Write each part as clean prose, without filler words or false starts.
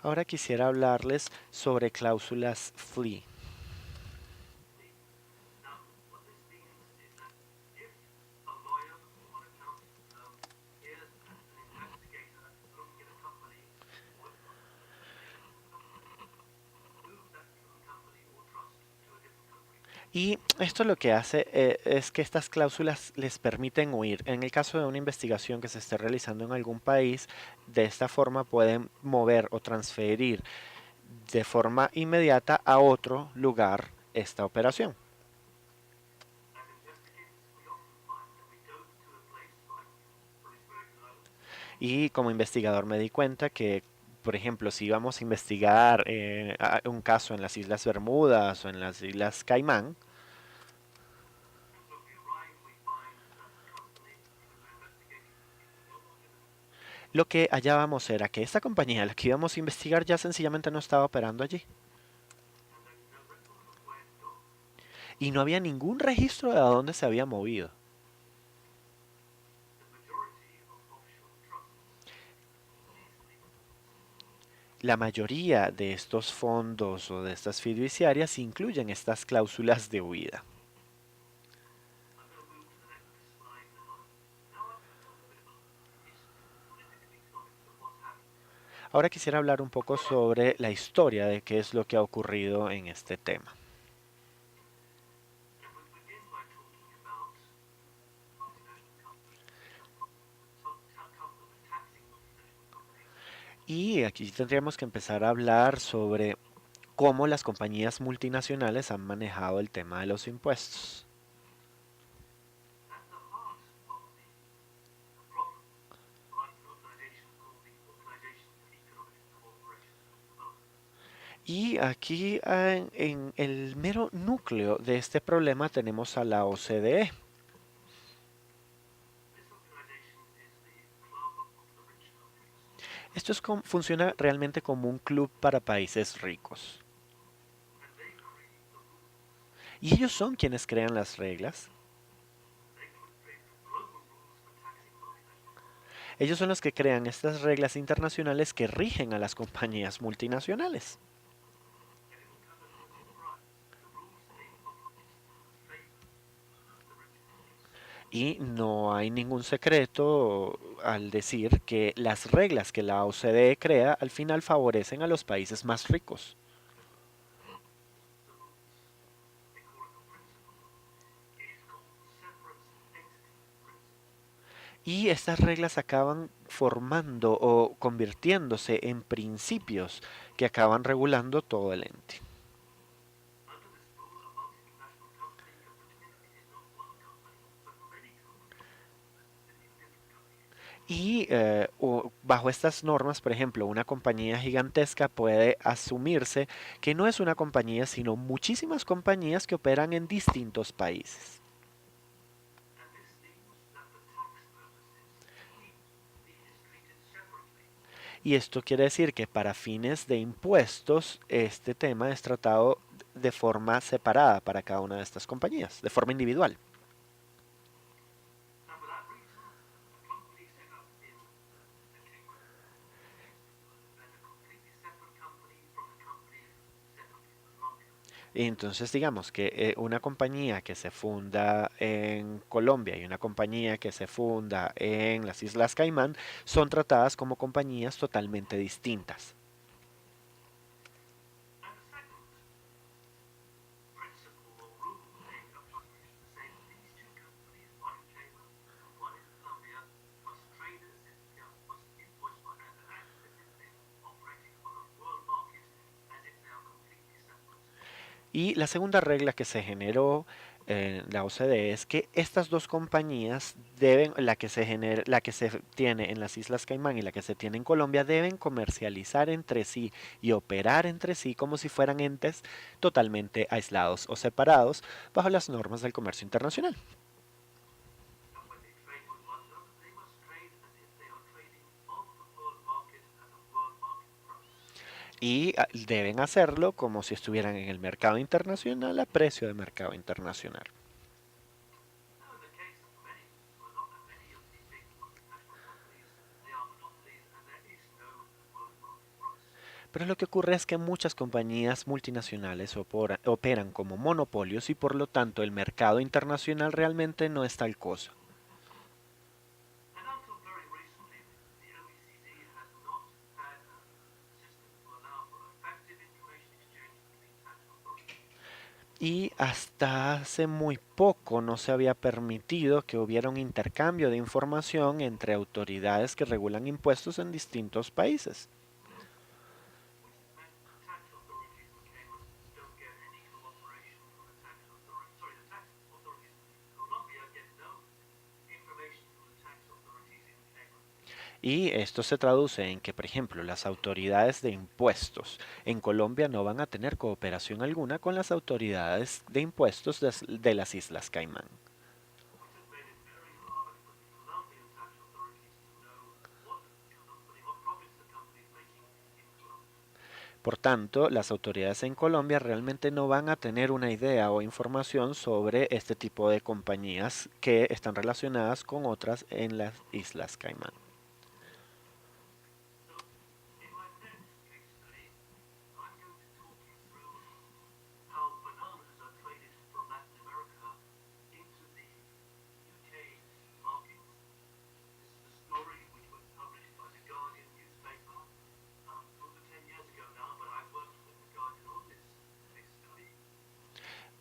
Ahora quisiera hablarles sobre cláusulas FLEA. Y esto lo que hace es que estas cláusulas les permiten huir. En el caso de una investigación que se esté realizando en algún país, de esta forma pueden mover o transferir de forma inmediata a otro lugar esta operación. Y como investigador me di cuenta que, por ejemplo, si íbamos a investigar un caso en las Islas Bermudas o en las Islas Caimán, lo que hallábamos era que esta compañía, la que íbamos a investigar, ya sencillamente no estaba operando allí. Y no había ningún registro de a dónde se había movido. La mayoría de estos fondos o de estas fiduciarias incluyen estas cláusulas de huida. Ahora quisiera hablar un poco sobre la historia de qué es lo que ha ocurrido en este tema. Y aquí tendríamos que empezar a hablar sobre cómo las compañías multinacionales han manejado el tema de los impuestos. Y aquí en el mero núcleo de este problema tenemos a la OCDE. Esto funciona realmente como un club para países ricos. Y ellos son quienes crean las reglas. Ellos son los que crean estas reglas internacionales que rigen a las compañías multinacionales. Y no hay ningún secreto al decir que las reglas que la OCDE crea al final favorecen a los países más ricos. Y estas reglas acaban formando o convirtiéndose en principios que acaban regulando todo el ente. Y bajo estas normas, por ejemplo, una compañía gigantesca puede asumirse que no es una compañía, sino muchísimas compañías que operan en distintos países. Y esto quiere decir que para fines de impuestos, este tema es tratado de forma separada para cada una de estas compañías, de forma individual. Y entonces digamos que una compañía que se funda en Colombia y una compañía que se funda en las Islas Caimán son tratadas como compañías totalmente distintas. Y la segunda regla que se generó en la OCDE es que estas dos compañías deben, la que se tiene en las Islas Caimán y la que se tiene en Colombia, deben comercializar entre sí y operar entre sí como si fueran entes totalmente aislados o separados bajo las normas del comercio internacional. Y deben hacerlo como si estuvieran en el mercado internacional a precio de mercado internacional. Pero lo que ocurre es que muchas compañías multinacionales operan como monopolios y por lo tanto el mercado internacional realmente no es tal cosa. Y hasta hace muy poco no se había permitido que hubiera un intercambio de información entre autoridades que regulan impuestos en distintos países. Y esto se traduce en que, por ejemplo, las autoridades de impuestos en Colombia no van a tener cooperación alguna con las autoridades de impuestos de las Islas Caimán. Por tanto, las autoridades en Colombia realmente no van a tener una idea o información sobre este tipo de compañías que están relacionadas con otras en las Islas Caimán.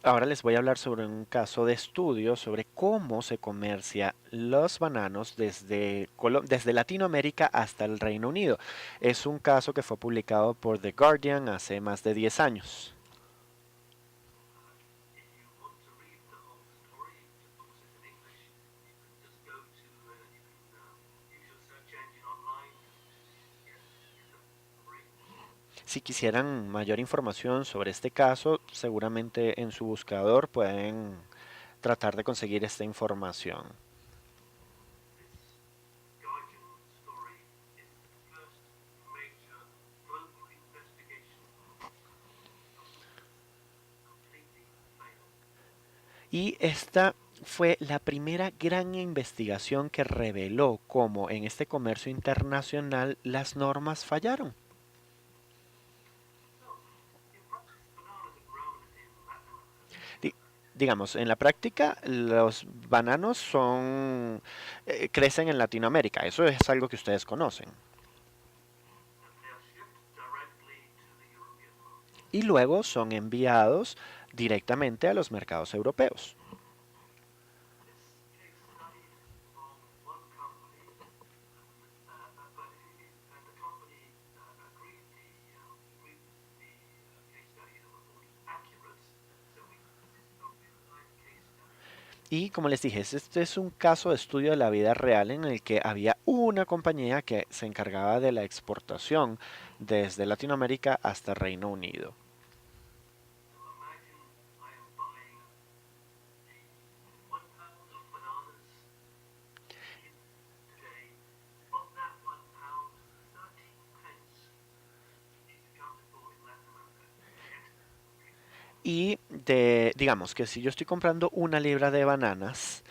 Ahora les voy a hablar sobre un caso de estudio sobre cómo se comercia los bananos desde Latinoamérica hasta el Reino Unido. Es un caso que fue publicado por The Guardian hace más de 10 años. Si quisieran mayor información sobre este caso, seguramente en su buscador pueden tratar de conseguir esta información. Y esta fue la primera gran investigación que reveló cómo en este comercio internacional las normas fallaron. Di- Digamos, en la práctica los bananos crecen en Latinoamérica, eso es algo que ustedes conocen. Y luego son enviados directamente a los mercados europeos. Y como les dije, este es un caso de estudio de la vida real en el que había una compañía que se encargaba de la exportación desde Latinoamérica hasta Reino Unido. Y digamos que si yo estoy comprando una libra de bananas,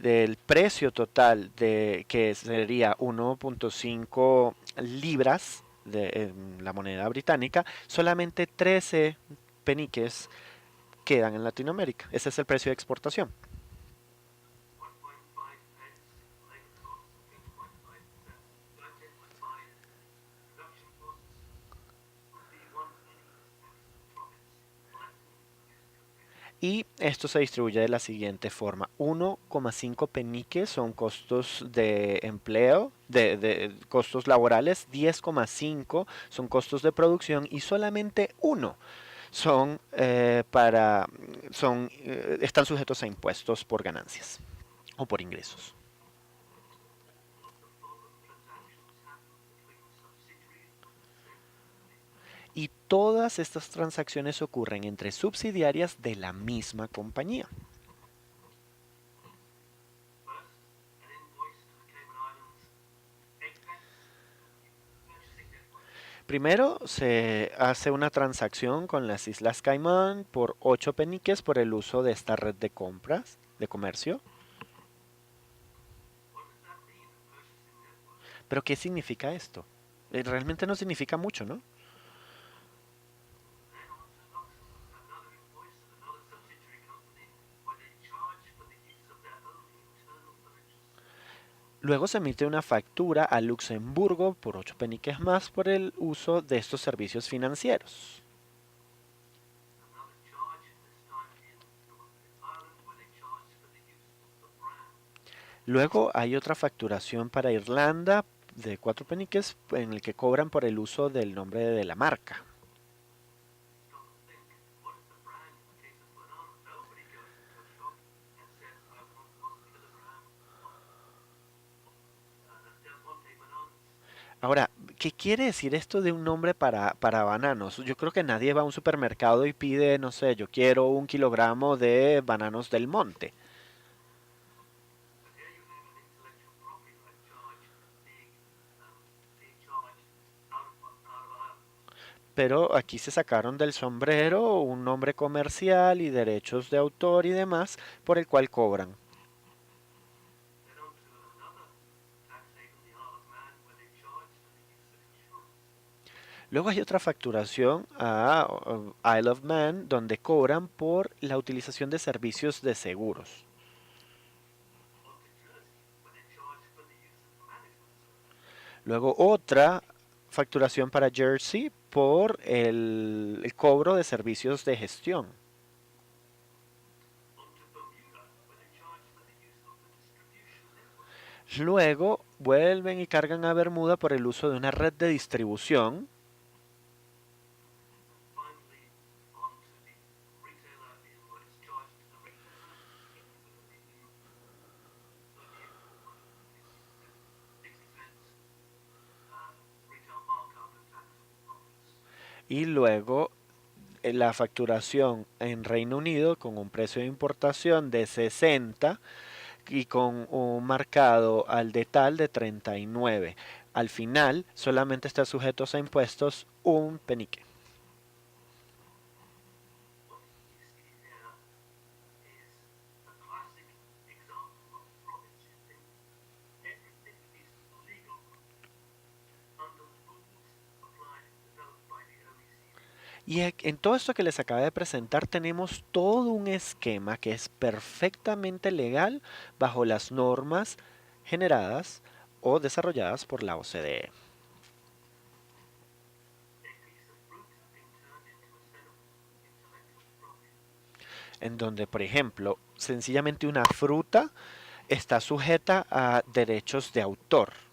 del precio total de que sería 1.5 libras en la moneda británica, solamente 13 peniques quedan en Latinoamérica. Ese es el precio de exportación. Y esto se distribuye de la siguiente forma. 1,5 peniques son costos de empleo, de costos laborales, 10,5 son costos de producción y solamente uno son, están sujetos a impuestos por ganancias o por ingresos. Y todas estas transacciones ocurren entre subsidiarias de la misma compañía. Primero se hace una transacción con las Islas Caimán por 8 peniques por el uso de esta red de compras, de comercio. Pero ¿qué significa esto? Realmente no significa mucho, ¿no? Luego se emite una factura a Luxemburgo por 8 peniques más por el uso de estos servicios financieros. Luego hay otra facturación para Irlanda de 4 peniques en el que cobran por el uso del nombre de la marca. Ahora, ¿qué quiere decir esto de un nombre para bananos? Yo creo que nadie va a un supermercado y pide, no sé, yo quiero 1 kilogramo de bananos del monte. Pero aquí se sacaron del sombrero un nombre comercial y derechos de autor y demás por el cual cobran. Luego hay otra facturación a Isle of Man donde cobran por la utilización de servicios de seguros. Luego otra facturación para Jersey por el cobro de servicios de gestión. Luego vuelven y cargan a Bermuda por el uso de una red de distribución. Y luego la facturación en Reino Unido con un precio de importación de 60 y con un marcado al detal de 39. Al final solamente está sujetos a impuestos un penique. Y en todo esto que les acabo de presentar tenemos todo un esquema que es perfectamente legal bajo las normas generadas o desarrolladas por la OCDE. En donde, por ejemplo, sencillamente una fruta está sujeta a derechos de autor.